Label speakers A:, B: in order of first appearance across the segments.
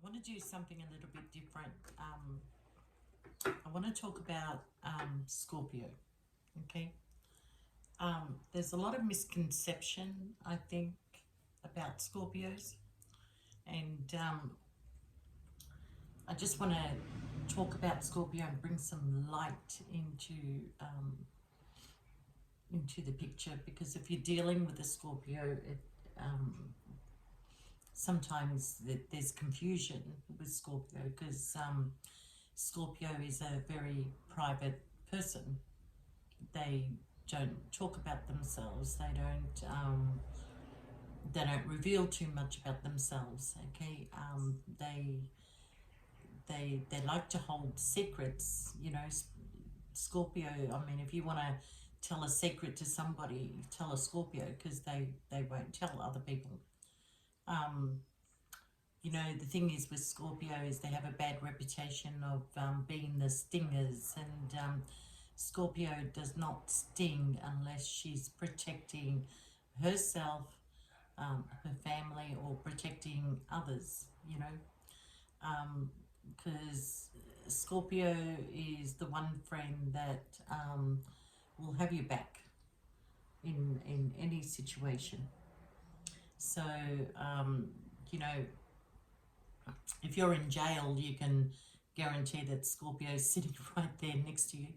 A: want to do something a little bit different. I want to talk about Scorpio. Okay. There's a lot of misconception, I think, about Scorpios, and I just want to talk about Scorpio and bring some light into the picture, because if you're dealing with a Scorpio, sometimes there's confusion with Scorpio, because Scorpio is a very private person. They don't talk about themselves. They don't reveal too much about themselves. Okay, they like to hold secrets. Scorpio. I mean, if you want to tell a secret to somebody, tell a Scorpio, because they won't tell other people. Um, the thing is with Scorpio is they have a bad reputation of being the stingers, and Scorpio does not sting unless she's protecting herself, her family, or protecting others, because Scorpio is the one friend that will have your back in any situation. So, you know, if you're in jail, you can guarantee that Scorpio is sitting right there next to you,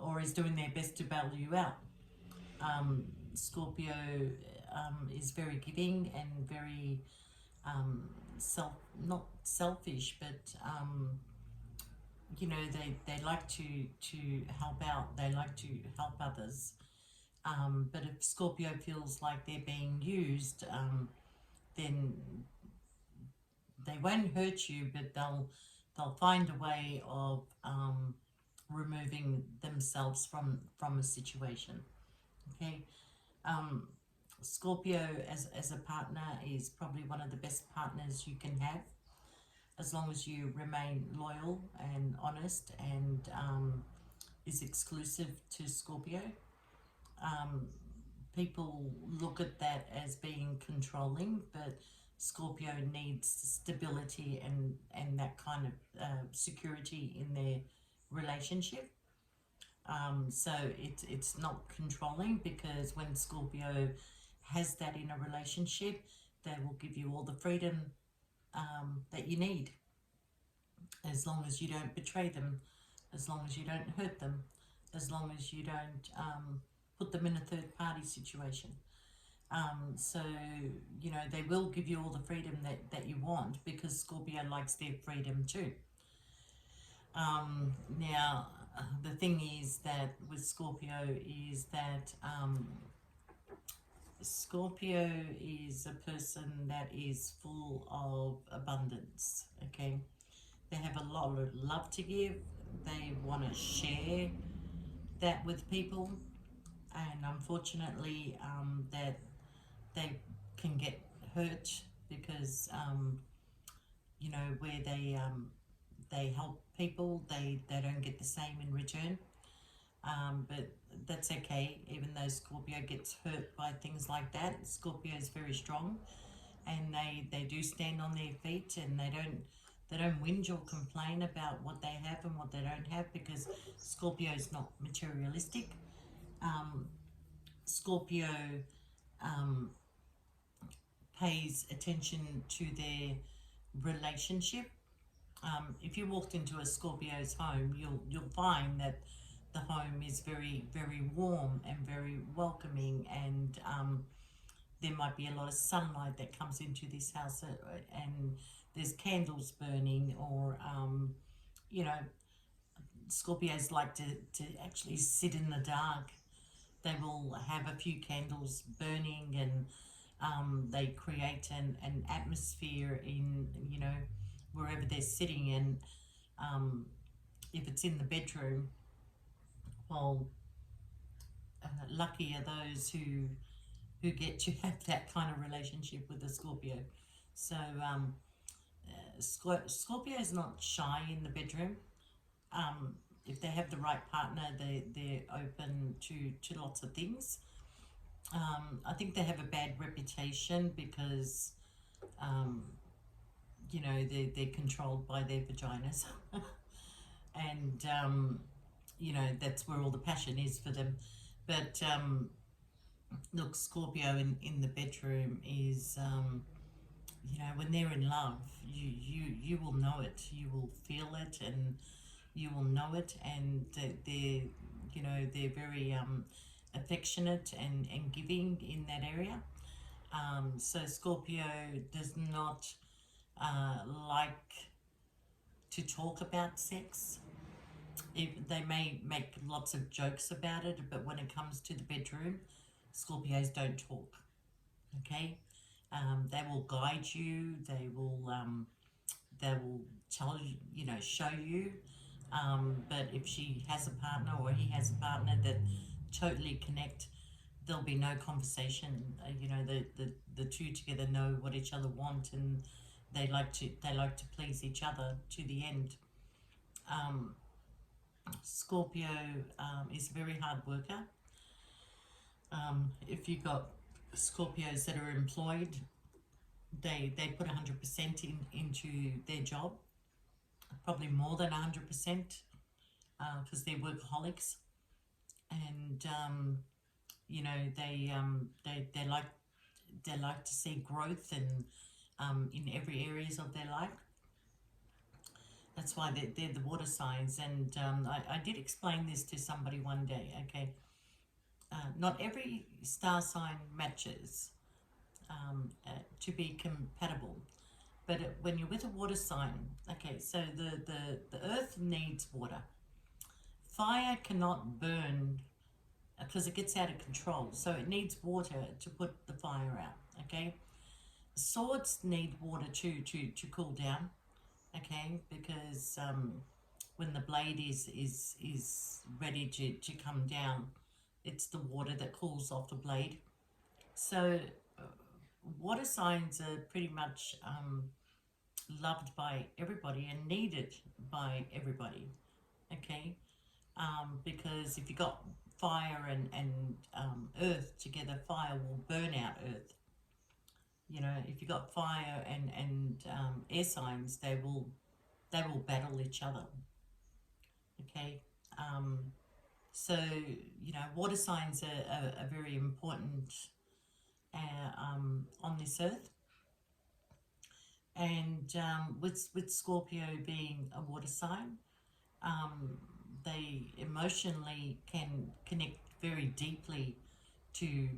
A: or is doing their best to bail you out. Scorpio is very giving and very not selfish, but they like to help out. They like to help others. But if Scorpio feels like they're being used, then they won't hurt you, but they'll find a way of removing themselves from a situation. Okay. Scorpio as a partner is probably one of the best partners you can have, as long as you remain loyal and honest, and is exclusive to Scorpio. People look at that as being controlling, but Scorpio needs stability and that kind of security in their relationship. So it's not controlling, because when Scorpio has that in a relationship, they will give you all the freedom that you need, as long as you don't betray them, as long as you don't hurt them, as long as you don't put them in a third party situation. So, they will give you all the freedom that you want, because Scorpio likes their freedom too. Now, the thing is that with Scorpio is that Scorpio is a person that is full of abundance, okay? They have a lot of love to give. They want to share that with people, and unfortunately, that they can get hurt, because where they help people, they don't get the same in return. But that's okay. Even though Scorpio gets hurt by things like that, Scorpio is very strong, and they do stand on their feet, and they don't whinge or complain about what they have and what they don't have, because Scorpio is not materialistic. Scorpio um, pays attention to their relationship. If you walked into a Scorpio's home, you'll find that the home is very, very warm and very welcoming, and there might be a lot of sunlight that comes into this house, and there's candles burning, or Scorpios like to actually sit in the dark. They will have a few candles burning, and they create an atmosphere in wherever they're sitting. And if it's in the bedroom, well, lucky are those who get to have that kind of relationship with the Scorpio. So Scorpio is not shy in the bedroom. If they have the right partner, they're open to lots of things. I think they have a bad reputation, because you know, they're controlled by their vaginas. And you know, that's where all the passion is for them. But look, Scorpio in the bedroom is you know, when they're in love, you will know it, you will feel it, and you will know it. And they're, you know, they're very affectionate and giving in that area. So Scorpio does not like to talk about sex. They may make lots of jokes about it, but when it comes to the bedroom, Scorpios don't talk. Okay, they will guide you. They will tell you, you know, show you. But if she has a partner or he has a partner that totally connect, there'll be no conversation. You know, the two together know what each other want, and they like to please each other to the end. Um, Scorpio is a very hard worker. If you've got Scorpios that are employed, they put 100% into their job, probably more than 100%, because they're workaholics. And you know, they like to see growth and in every areas of their life. That's why they're the water signs. And I did explain this to somebody one day. Okay, not every star sign matches to be compatible. But when you're with a water sign, okay, so the earth needs water. Fire cannot burn because it gets out of control. So it needs water to put the fire out, okay? Swords need water to cool down, okay? Because when the blade is ready to come down, it's the water that cools off the blade. So water signs are pretty much loved by everybody and needed by everybody, okay? Because if you got fire and earth together, fire will burn out earth. You know, if you got fire and air signs, they will battle each other, okay? So you know, water signs are very important on this earth. And with Scorpio being a water sign, um, they emotionally can connect very deeply to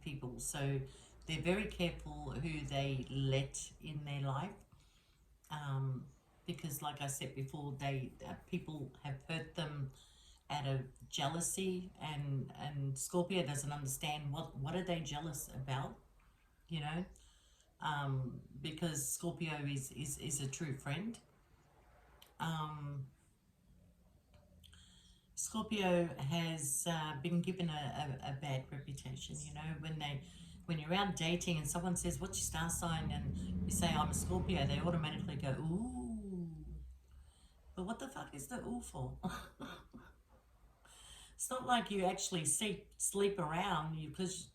A: people. So they're very careful who they let in their life, because, like I said before, they people have hurt them out of jealousy, and Scorpio doesn't understand what are they jealous about, you know, because Scorpio is a true friend. Um, Scorpio has been given a bad reputation. You know, when you're out dating and someone says, "What's your star sign?" and you say, "I'm a Scorpio," they automatically go, "Ooh." But what the fuck is the ooh for? It's not like you actually sleep around you, because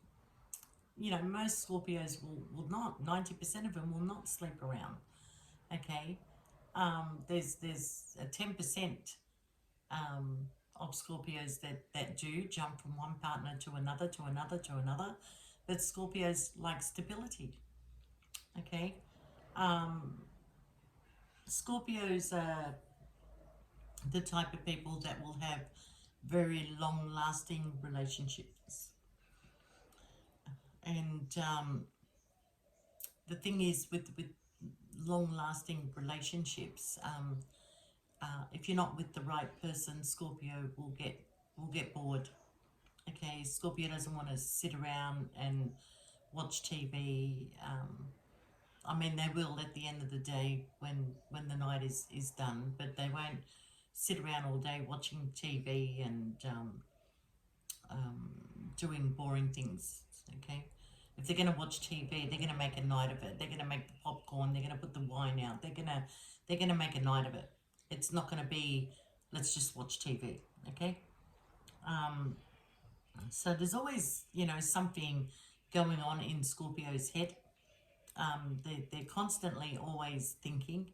A: you know most Scorpios will not. 90% of them will not sleep around. Okay, there's a 10% of Scorpios that do jump from one partner to another, to another, to another. But Scorpios like stability. Okay. Scorpios are the type of people that will have very long lasting relationships. And the thing is, with long lasting relationships, if you're not with the right person, Scorpio will get bored. Okay, Scorpio doesn't want to sit around and watch TV. I mean, they will at the end of the day when the night is done, but they won't sit around all day watching TV and doing boring things. Okay, if they're gonna watch TV, they're gonna make a night of it. They're gonna make the popcorn. They're gonna put the wine out. They're gonna make a night of it. It's not gonna be, let's just watch TV. Okay. So there's always, you know, something going on in Scorpio's head. They're constantly always thinking.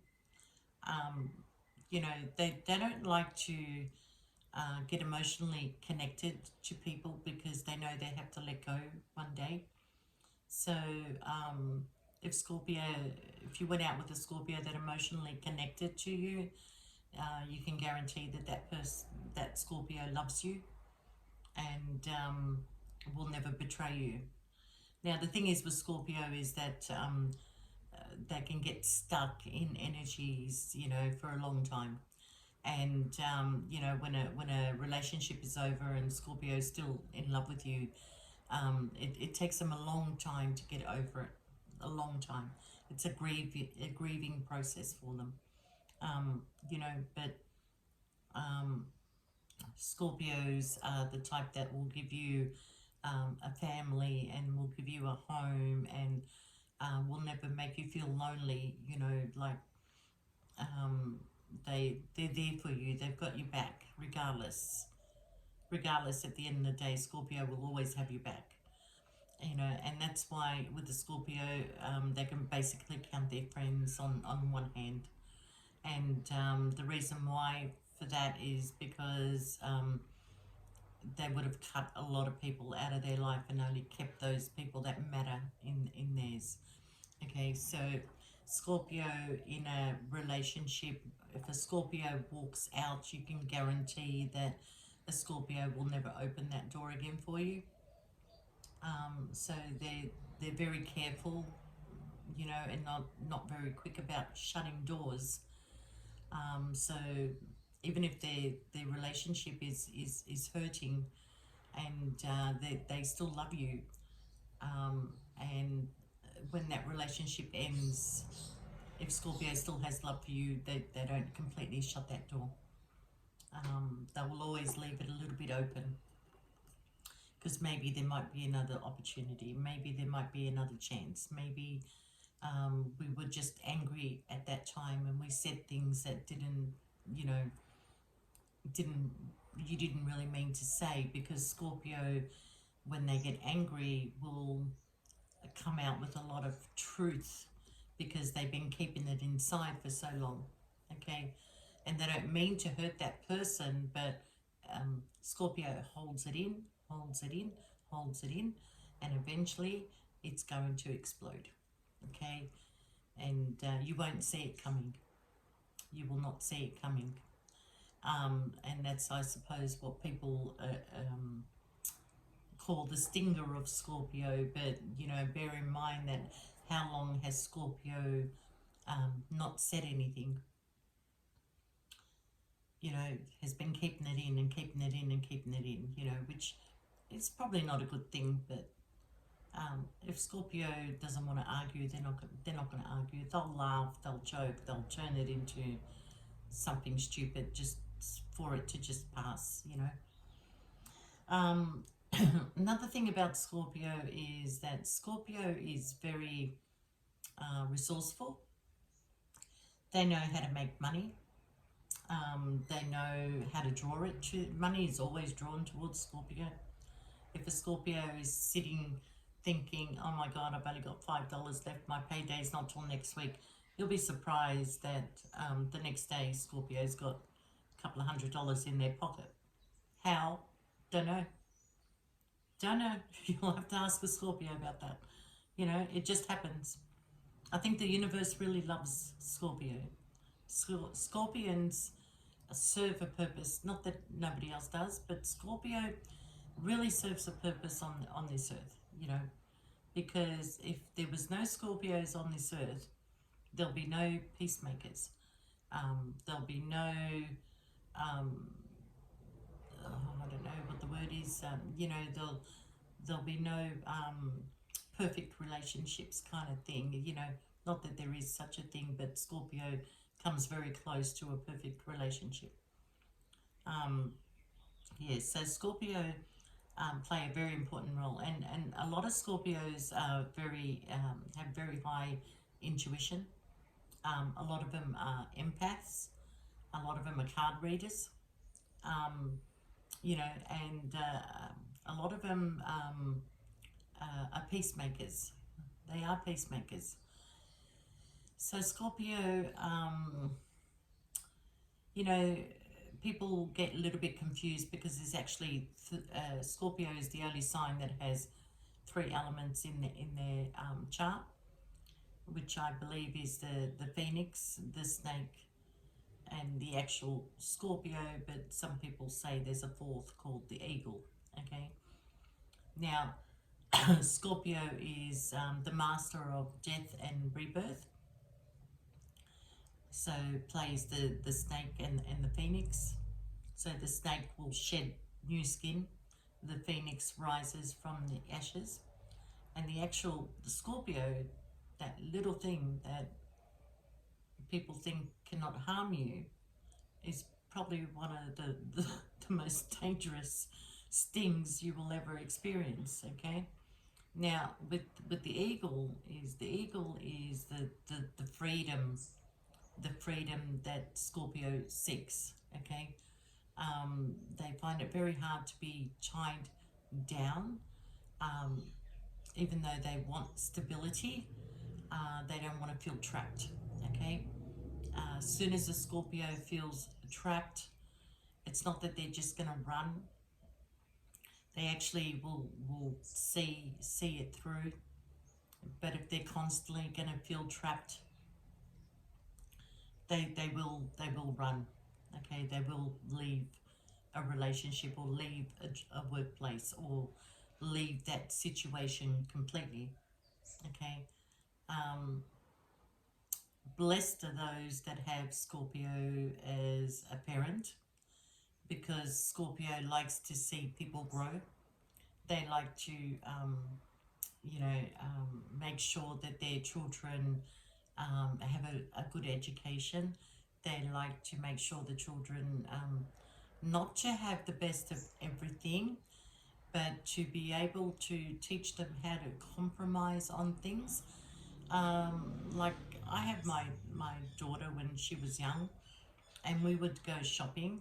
A: Um, they don't like to get emotionally connected to people because they know they have to let go one day. So if Scorpio, if you went out with a Scorpio that emotionally connected to you, you can guarantee that that Scorpio loves you and will never betray you. Now the thing is with Scorpio is that they can get stuck in energies, for a long time. And when a relationship is over and Scorpio is still in love with you, it takes them a long time to get over it. A long time. It's a grieving process for them. But um, Scorpios are the type that will give you a family and will give you a home and will never make you feel lonely. Like um, they're there for you. They've got your back regardless. Regardless, at the end of the day, Scorpio will always have your back. And that's why with the Scorpio, they can basically count their friends on one hand. And the reason why for that is because they would have cut a lot of people out of their life and only kept those people that matter in theirs. Okay, so Scorpio in a relationship, if a Scorpio walks out, you can guarantee that a Scorpio will never open that door again for you. So they're very careful, and not very quick about shutting doors. So even if their relationship is hurting, and they still love you, and when that relationship ends, if Scorpio still has love for you, they don't completely shut that door. They will always leave it a little bit open because maybe there might be another opportunity, maybe there might be another chance, maybe we were just angry at that time and we said things that you know, didn't you didn't really mean to say, because Scorpio, when they get angry, will come out with a lot of truth because they've been keeping it inside for so long. Okay, and they don't mean to hurt that person, but Scorpio holds it in, holds it in, holds it in, and eventually it's going to explode. Okay, and you won't see it coming. You will not see it coming. And that's, I suppose, what people call the stinger of Scorpio. But bear in mind that how long has Scorpio not said anything? Has been keeping it in and keeping it in and keeping it in. Which is probably not a good thing. But if Scorpio doesn't want to argue, they're not going to argue. They'll laugh, they'll joke, they'll turn it into something stupid just for it to just pass. Another thing about Scorpio is that Scorpio is very resourceful. They know how to make money. They know how to draw it. Money is always drawn towards Scorpio. If a Scorpio is sitting thinking, oh my God, I've only got $5 left, my payday's not till next week, you'll be surprised that the next day Scorpio's got a couple of $100 in their pocket. How? Don't know. Don't know. You'll have to ask a Scorpio about that. It just happens. I think the universe really loves Scorpio. Scorpions serve a purpose. Not that nobody else does, but Scorpio really serves a purpose on this earth. Because if there was no Scorpios on this earth, there'll be no peacemakers. There'll be no I don't know what the word is. There'll be no perfect relationships kind of thing. Not that there is such a thing, but Scorpio comes very close to a perfect relationship. So Scorpio play a very important role, and a lot of Scorpios are have very high intuition. A lot of them are empaths. A lot of them are card readers. And a lot of them are peacemakers. They are peacemakers. So Scorpio, you know, people get a little bit confused because there's actually Scorpio is the only sign that has three elements in their chart, which I believe is the phoenix, the snake, and the actual Scorpio. But some people say there's a fourth called the eagle. Okay, now Scorpio is the master of death and rebirth. So plays the snake and the phoenix. So the snake will shed new skin. The phoenix rises from the ashes. And the Scorpio, that little thing that people think cannot harm you, is probably one of the most dangerous stings you will ever experience. Okay. Now with the eagle is the freedom, the freedom that Scorpio seeks. Okay, they find it very hard to be tied down, um, even though they want stability. They don't want to feel trapped. Okay, as soon as a Scorpio feels trapped, it's not that they're just going to run. They actually will see it through. But if they're constantly going to feel trapped, they will run. Okay, they will leave a relationship or leave a workplace or leave that situation completely. Okay, um, blessed are those that have Scorpio as a parent, because Scorpio likes to see people grow. They like to make sure that their children have a good education. They like to make sure the children not to have the best of everything, but to be able to teach them how to compromise on things. Like I have my daughter when she was young, and we would go shopping,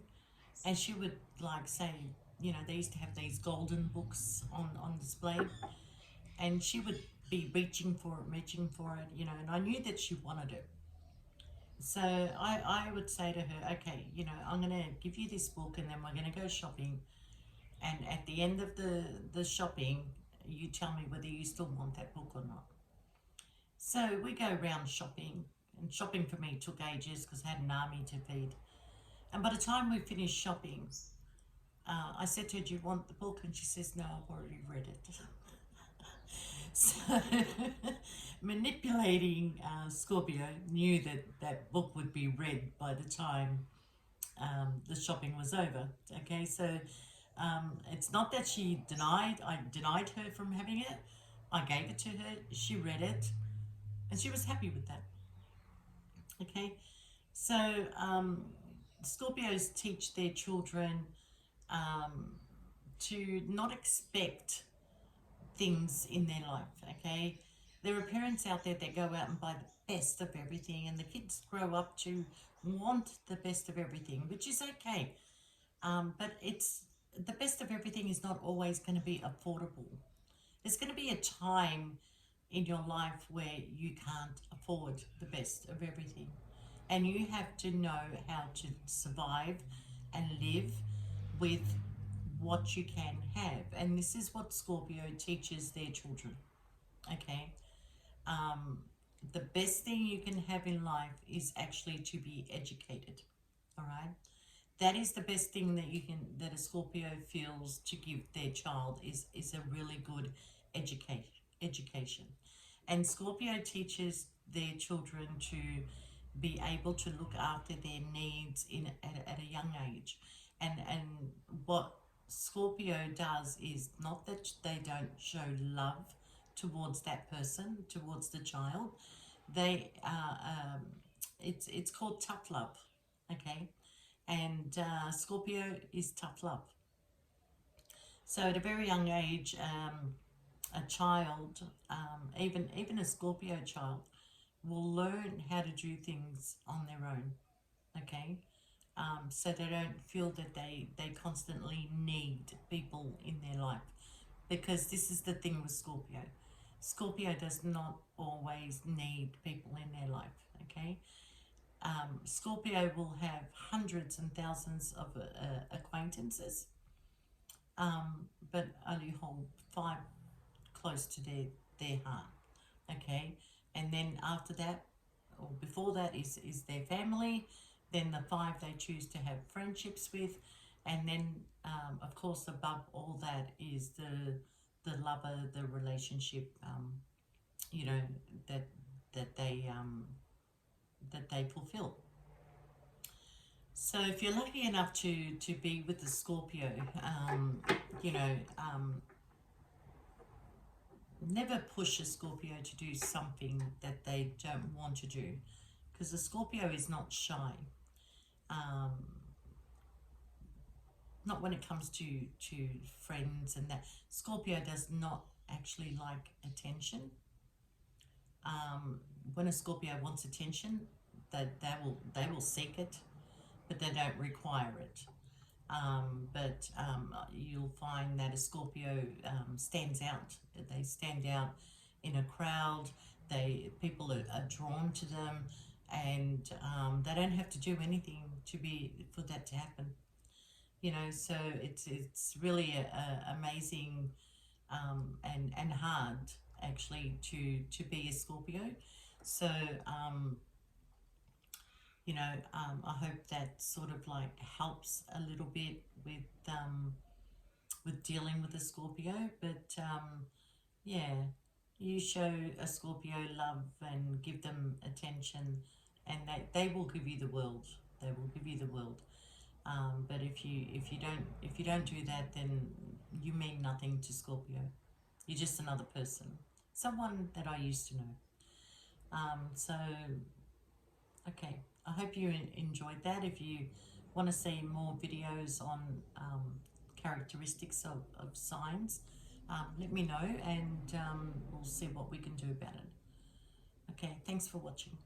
A: and she would like say, they used to have these golden books on display, and she would be reaching for it, and I knew that she wanted it. So I would say to her, okay, I'm going to give you this book, and then we're going to go shopping. And at the end of the shopping, you tell me whether you still want that book or not. So we go around shopping, and shopping for me took ages because I had an army to feed. And by the time we finished shopping, I said to her, do you want the book? And she says, no, I've already read it. So manipulating Scorpio knew that that book would be read by the time the shopping was over. Okay, so it's not that I denied her from having it. I gave it to her. She read it, and she was happy with that. Okay, so Scorpios teach their children um, to not expect things in their life. Okay, there are parents out there that go out and buy the best of everything, and the kids grow up to want the best of everything, which is okay. But it's the best of everything is not always going to be affordable. There's going to be a time in your life where you can't afford the best of everything, and you have to know how to survive and live with what you can have. And this is what Scorpio teaches their children. Okay, um, the best thing you can have in life is actually to be educated. All right, that is the best thing that a Scorpio feels to give their child is a really good education. And Scorpio teaches their children to be able to look after their needs at a young age. And what Scorpio does is not that they don't show love towards that person, towards the child. They it's called tough love. Okay, and Scorpio is tough love. So at a very young age, a child, even a Scorpio child, will learn how to do things on their own. Okay, so they don't feel that they constantly need people in their life, because this is the thing with Scorpio. Scorpio does not always need people in their life, okay? Scorpio will have hundreds and thousands of acquaintances, but only hold 5 close to their heart, okay? And then after that, or before that, is their family. Then the 5 they choose to have friendships with, and then of course above all that is the lover, the relationship, you know, that that they that they fulfill. So if you're lucky enough to be with the Scorpio, you know, never push a Scorpio to do something that they don't want to do, because the Scorpio is not shy. Um, not when it comes to friends and that. Scorpio does not actually like attention. When a Scorpio wants attention, that they will seek it, but they don't require it. But you'll find that a Scorpio stands out. They stand out in a crowd. People are drawn to them, and they don't have to do anything for that to happen. You know, so it's really amazing, and hard actually to be a Scorpio. So I hope that sort of like helps a little bit with dealing with a Scorpio. But yeah, you show a Scorpio love and give them attention, and they will give you the world. They will give you the world. But if you don't do that, then you mean nothing to Scorpio. You're just another person, someone that I used to know. So okay, I hope you enjoyed that. If you want to see more videos on characteristics of signs, let me know, and we'll see what we can do about it. Okay, thanks for watching.